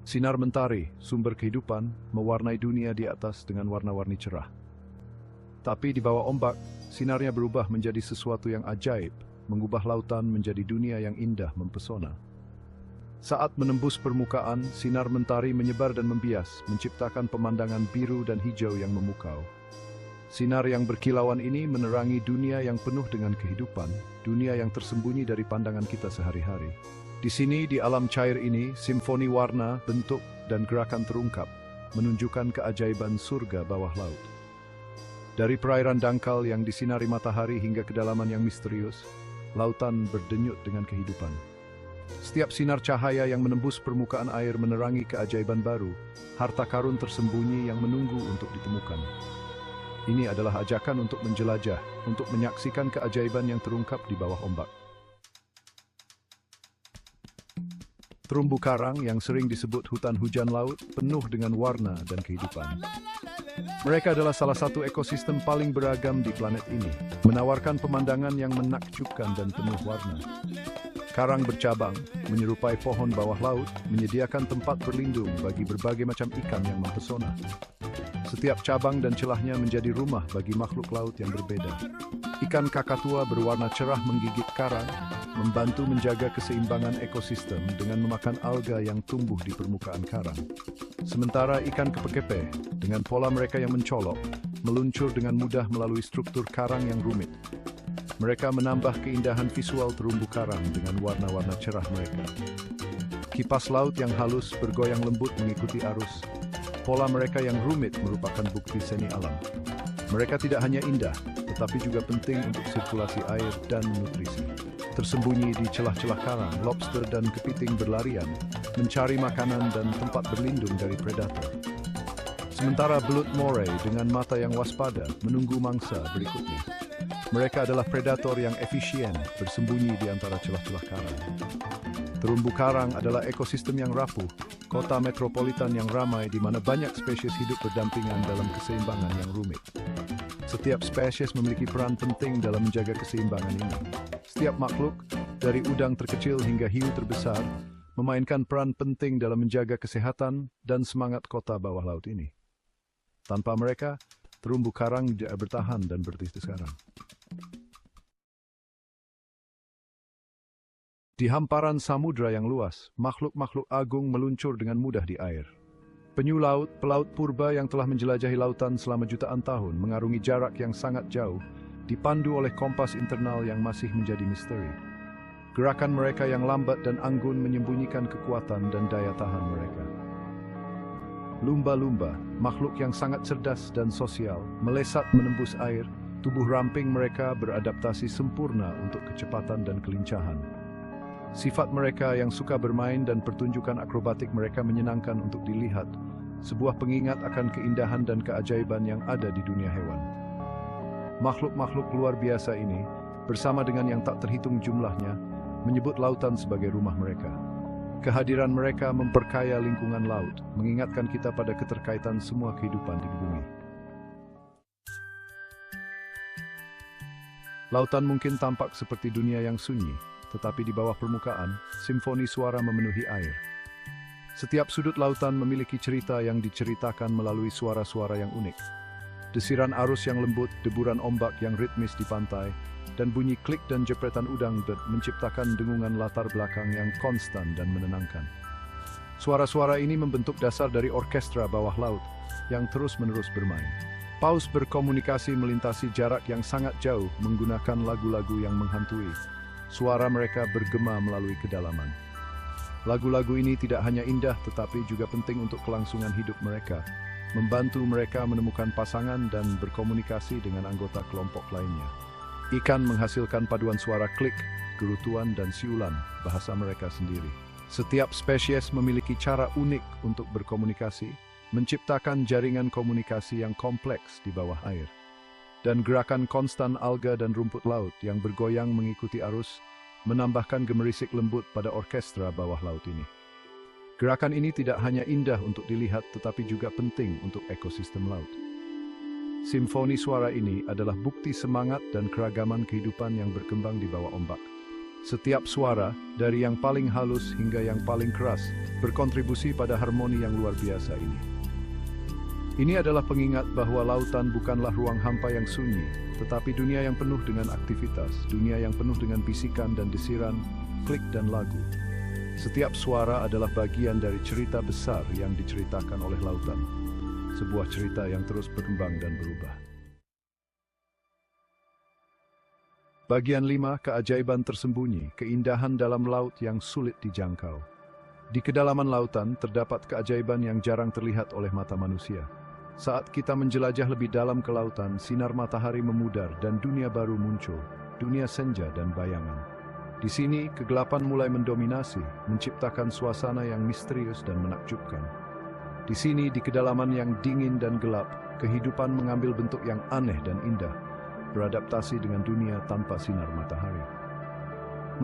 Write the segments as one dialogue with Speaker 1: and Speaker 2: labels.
Speaker 1: Sinar mentari, sumber kehidupan, mewarnai dunia di atas dengan warna-warni cerah. Tapi di bawah ombak, sinarnya berubah menjadi sesuatu yang ajaib, mengubah lautan menjadi dunia yang indah mempesona. Saat menembus permukaan, sinar mentari menyebar dan membias, menciptakan pemandangan biru dan hijau yang memukau. Sinar yang berkilauan ini menerangi dunia yang penuh dengan kehidupan, dunia yang tersembunyi dari pandangan kita sehari-hari. Di sini, di alam cair ini, simfoni warna, bentuk, dan gerakan terungkap, menunjukkan keajaiban surga bawah laut. Dari perairan dangkal yang disinari matahari hingga kedalaman yang misterius, lautan berdenyut dengan kehidupan. Setiap sinar cahaya yang menembus permukaan air menerangi keajaiban baru, harta karun tersembunyi yang menunggu untuk ditemukan. Ini adalah ajakan untuk menjelajah, untuk menyaksikan keajaiban yang terungkap di bawah ombak. Terumbu karang yang sering disebut hutan hujan laut penuh dengan warna dan kehidupan. Mereka adalah salah satu ekosistem paling beragam di planet ini, menawarkan pemandangan yang menakjubkan dan penuh warna. Karang bercabang, menyerupai pohon bawah laut, menyediakan tempat berlindung bagi berbagai macam ikan yang mempesona. Setiap cabang dan celahnya menjadi rumah bagi makhluk laut yang berbeda. Ikan kakatua berwarna cerah menggigit karang, membantu menjaga keseimbangan ekosistem dengan memakan alga yang tumbuh di permukaan karang. Sementara ikan kepekepe, dengan pola mereka yang mencolok, meluncur dengan mudah melalui struktur karang yang rumit. Mereka menambah keindahan visual terumbu karang dengan warna-warna cerah mereka. Kipas laut yang halus bergoyang lembut mengikuti arus. Pola mereka yang rumit merupakan bukti seni alam. Mereka tidak hanya indah, tetapi juga penting untuk sirkulasi air dan nutrisi. Tersembunyi di celah-celah karang, lobster dan kepiting berlarian, mencari makanan dan tempat berlindung dari predator. Sementara belut moray dengan mata yang waspada menunggu mangsa berikutnya. Mereka adalah predator yang efisien, bersembunyi di antara celah-celah karang. Terumbu karang adalah ekosistem yang rapuh, kota metropolitan yang ramai di mana banyak spesies hidup berdampingan dalam keseimbangan yang rumit. Setiap spesies memiliki peran penting dalam menjaga keseimbangan ini. Setiap makhluk, dari udang terkecil hingga hiu terbesar, memainkan peran penting dalam menjaga kesehatan dan semangat kota bawah laut ini. Tanpa mereka, terumbu karang tidak bertahan dan berdiri sekarang. Di hamparan samudra yang luas, makhluk-makhluk agung meluncur dengan mudah di air. Penyu laut, pelaut purba yang telah menjelajahi lautan selama jutaan tahun, mengarungi jarak yang sangat jauh, dipandu oleh kompas internal yang masih menjadi misteri. Gerakan mereka yang lambat dan anggun menyembunyikan kekuatan dan daya tahan mereka. Lumba-lumba, makhluk yang sangat cerdas dan sosial, melesat menembus air, tubuh ramping mereka beradaptasi sempurna untuk kecepatan dan kelincahan. Sifat mereka yang suka bermain dan pertunjukan akrobatik mereka menyenangkan untuk dilihat, sebuah pengingat akan keindahan dan keajaiban yang ada di dunia hewan. Makhluk-makhluk luar biasa ini, bersama dengan yang tak terhitung jumlahnya, menyebut lautan sebagai rumah mereka. Kehadiran mereka memperkaya lingkungan laut, mengingatkan kita pada keterkaitan semua kehidupan di bumi. Lautan mungkin tampak seperti dunia yang sunyi, tetapi di bawah permukaan, simfoni suara memenuhi air. Setiap sudut lautan memiliki cerita yang diceritakan melalui suara-suara yang unik. Desiran arus yang lembut, deburan ombak yang ritmis di pantai, dan bunyi klik dan jepretan udang menciptakan dengungan latar belakang yang konstan dan menenangkan. Suara-suara ini membentuk dasar dari orkestra bawah laut yang terus-menerus bermain. Paus berkomunikasi melintasi jarak yang sangat jauh menggunakan lagu-lagu yang menghantui. Suara mereka bergema melalui kedalaman. Lagu-lagu ini tidak hanya indah tetapi juga penting untuk kelangsungan hidup mereka, membantu mereka menemukan pasangan dan berkomunikasi dengan anggota kelompok lainnya. Ikan menghasilkan paduan suara klik, gerutuan dan siulan, bahasa mereka sendiri. Setiap spesies memiliki cara unik untuk berkomunikasi, menciptakan jaringan komunikasi yang kompleks di bawah air. Dan gerakan konstan alga dan rumput laut yang bergoyang mengikuti arus, menambahkan gemerisik lembut pada orkestra bawah laut ini. Gerakan ini tidak hanya indah untuk dilihat tetapi juga penting untuk ekosistem laut. Simfoni suara ini adalah bukti semangat dan keragaman kehidupan yang berkembang di bawah ombak. Setiap suara, dari yang paling halus hingga yang paling keras, berkontribusi pada harmoni yang luar biasa ini. Ini adalah pengingat bahwa lautan bukanlah ruang hampa yang sunyi, tetapi dunia yang penuh dengan aktivitas, dunia yang penuh dengan bisikan dan desiran, klik dan lagu. Setiap suara adalah bagian dari cerita besar yang diceritakan oleh lautan. Sebuah cerita yang terus berkembang dan berubah. Bagian 5, keajaiban tersembunyi, keindahan dalam laut yang sulit dijangkau. Di kedalaman lautan terdapat keajaiban yang jarang terlihat oleh mata manusia. Saat kita menjelajah lebih dalam ke lautan, sinar matahari memudar dan dunia baru muncul, dunia senja dan bayangan. Di sini, kegelapan mulai mendominasi, menciptakan suasana yang misterius dan menakjubkan. Di sini, di kedalaman yang dingin dan gelap, kehidupan mengambil bentuk yang aneh dan indah, beradaptasi dengan dunia tanpa sinar matahari.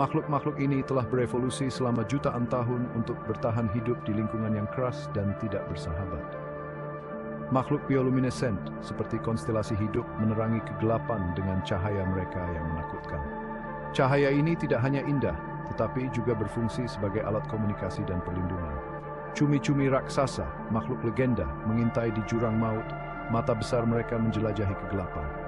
Speaker 1: Makhluk-makhluk ini telah berevolusi selama jutaan tahun untuk bertahan hidup di lingkungan yang keras dan tidak bersahabat. Makhluk bioluminescent seperti konstelasi hidup menerangi kegelapan dengan cahaya mereka yang menakutkan. Cahaya ini tidak hanya indah, tetapi juga berfungsi sebagai alat komunikasi dan perlindungan. Cumi-cumi raksasa, makhluk legenda, mengintai di jurang maut, mata besar mereka menjelajahi kegelapan.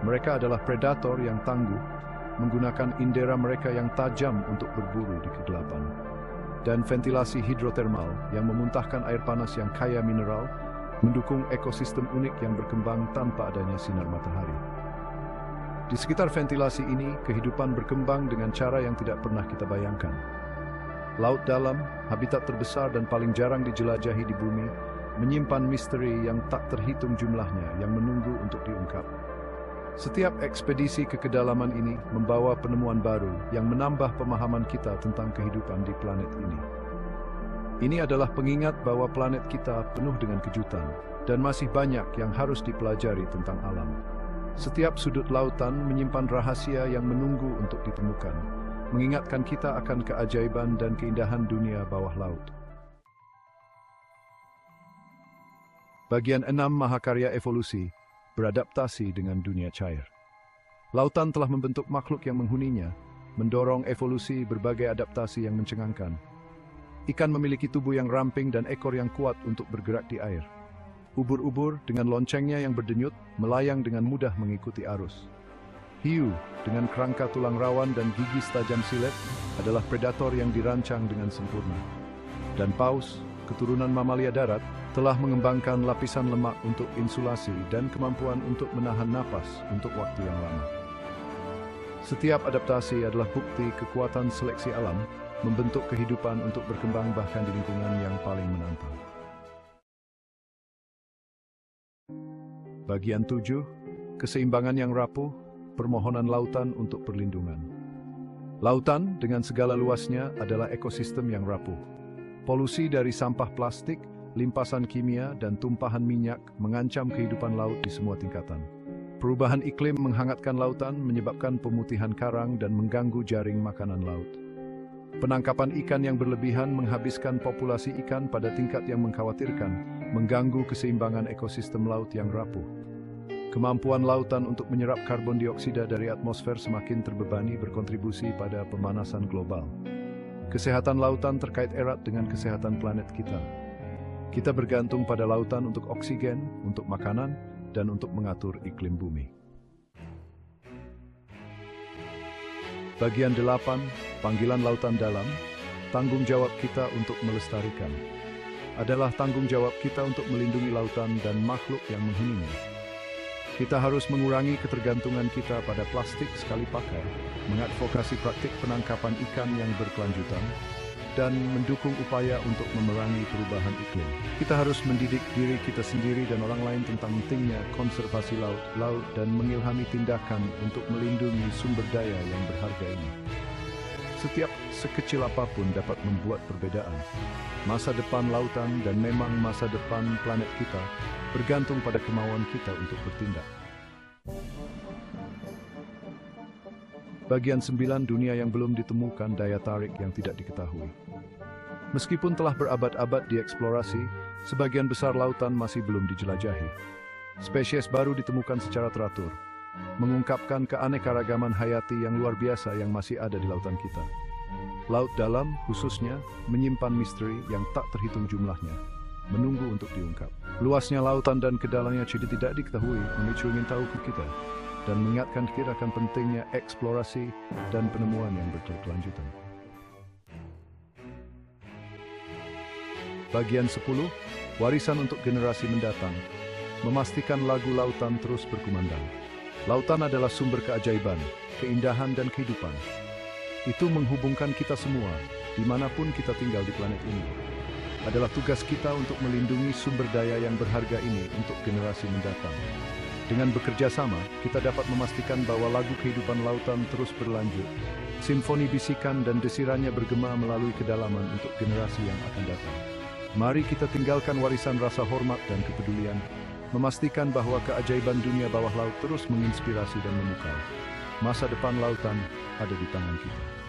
Speaker 1: Mereka adalah predator yang tangguh, menggunakan indera mereka yang tajam untuk berburu di kegelapan. Dan ventilasi hidrotermal yang memuntahkan air panas yang kaya mineral, mendukung ekosistem unik yang berkembang tanpa adanya sinar matahari. Di sekitar ventilasi ini, kehidupan berkembang dengan cara yang tidak pernah kita bayangkan. Laut dalam, habitat terbesar dan paling jarang dijelajahi di bumi, menyimpan misteri yang tak terhitung jumlahnya yang menunggu untuk diungkap. Setiap ekspedisi ke kedalaman ini membawa penemuan baru yang menambah pemahaman kita tentang kehidupan di planet ini. Ini adalah pengingat bahwa planet kita penuh dengan kejutan dan masih banyak yang harus dipelajari tentang alam. Setiap sudut lautan menyimpan rahasia yang menunggu untuk ditemukan, mengingatkan kita akan keajaiban dan keindahan dunia bawah laut. Bagian 6, Mahakarya Evolusi, beradaptasi dengan dunia cair. Lautan telah membentuk makhluk yang menghuninya, mendorong evolusi berbagai adaptasi yang mencengangkan. Ikan memiliki tubuh yang ramping dan ekor yang kuat untuk bergerak di air. Ubur-ubur dengan loncengnya yang berdenyut, melayang dengan mudah mengikuti arus. Hiu dengan kerangka tulang rawan dan gigi tajam silet adalah predator yang dirancang dengan sempurna. Dan paus, keturunan mamalia darat, telah mengembangkan lapisan lemak untuk insulasi dan kemampuan untuk menahan napas untuk waktu yang lama. Setiap adaptasi adalah bukti kekuatan seleksi alam, membentuk kehidupan untuk berkembang bahkan di lingkungan yang paling menantang. Bagian 7, keseimbangan yang rapuh, permohonan lautan untuk perlindungan. Lautan dengan segala luasnya adalah ekosistem yang rapuh. Polusi dari sampah plastik, limpasan kimia, dan tumpahan minyak mengancam kehidupan laut di semua tingkatan. Perubahan iklim menghangatkan lautan, menyebabkan pemutihan karang dan mengganggu jaring makanan laut. Penangkapan ikan yang berlebihan menghabiskan populasi ikan pada tingkat yang mengkhawatirkan, mengganggu keseimbangan ekosistem laut yang rapuh. Kemampuan lautan untuk menyerap karbon dioksida dari atmosfer semakin terbebani, berkontribusi pada pemanasan global. Kesehatan lautan terkait erat dengan kesehatan planet kita. Kita bergantung pada lautan untuk oksigen, untuk makanan, dan untuk mengatur iklim bumi. Bagian 8, panggilan lautan dalam, tanggung jawab kita untuk melestarikan. Adalah tanggung jawab kita untuk melindungi lautan dan makhluk yang menghuninya. Kita harus mengurangi ketergantungan kita pada plastik sekali pakai, mengadvokasi praktik penangkapan ikan yang berkelanjutan, dan mendukung upaya untuk memerangi perubahan iklim. Kita harus mendidik diri kita sendiri dan orang lain tentang pentingnya konservasi laut dan mengilhami tindakan untuk melindungi sumber daya yang berharga ini. Setiap sekecil apapun dapat membuat perbedaan. Masa depan lautan dan memang masa depan planet kita bergantung pada kemauan kita untuk bertindak. Bagian 9, dunia yang belum ditemukan, daya tarik yang tidak diketahui. Meskipun telah berabad-abad dieksplorasi, sebagian besar lautan masih belum dijelajahi. Spesies baru ditemukan secara teratur. mengungkapkan keanekaragaman hayati yang luar biasa yang masih ada di lautan kita. Laut dalam, khususnya, menyimpan misteri yang tak terhitung jumlahnya, menunggu untuk diungkap. Luasnya lautan dan kedalamnya tidak diketahui memicu ingin tahu kita, dan mengingatkan kita akan pentingnya eksplorasi dan penemuan yang berkelanjutan. Bagian 10, warisan untuk generasi mendatang, memastikan lagu lautan terus berkumandang. Lautan adalah sumber keajaiban, keindahan dan kehidupan. Itu menghubungkan kita semua, dimanapun kita tinggal di planet ini. Adalah tugas kita untuk melindungi sumber daya yang berharga ini untuk generasi mendatang. Dengan bekerja sama, kita dapat memastikan bahwa lagu kehidupan lautan terus berlanjut. Simfoni bisikan dan desirannya bergema melalui kedalaman untuk generasi yang akan datang. Mari kita tinggalkan warisan rasa hormat dan kepedulian, memastikan bahwa keajaiban dunia bawah laut terus menginspirasi dan memukau. Masa depan lautan ada di tangan kita.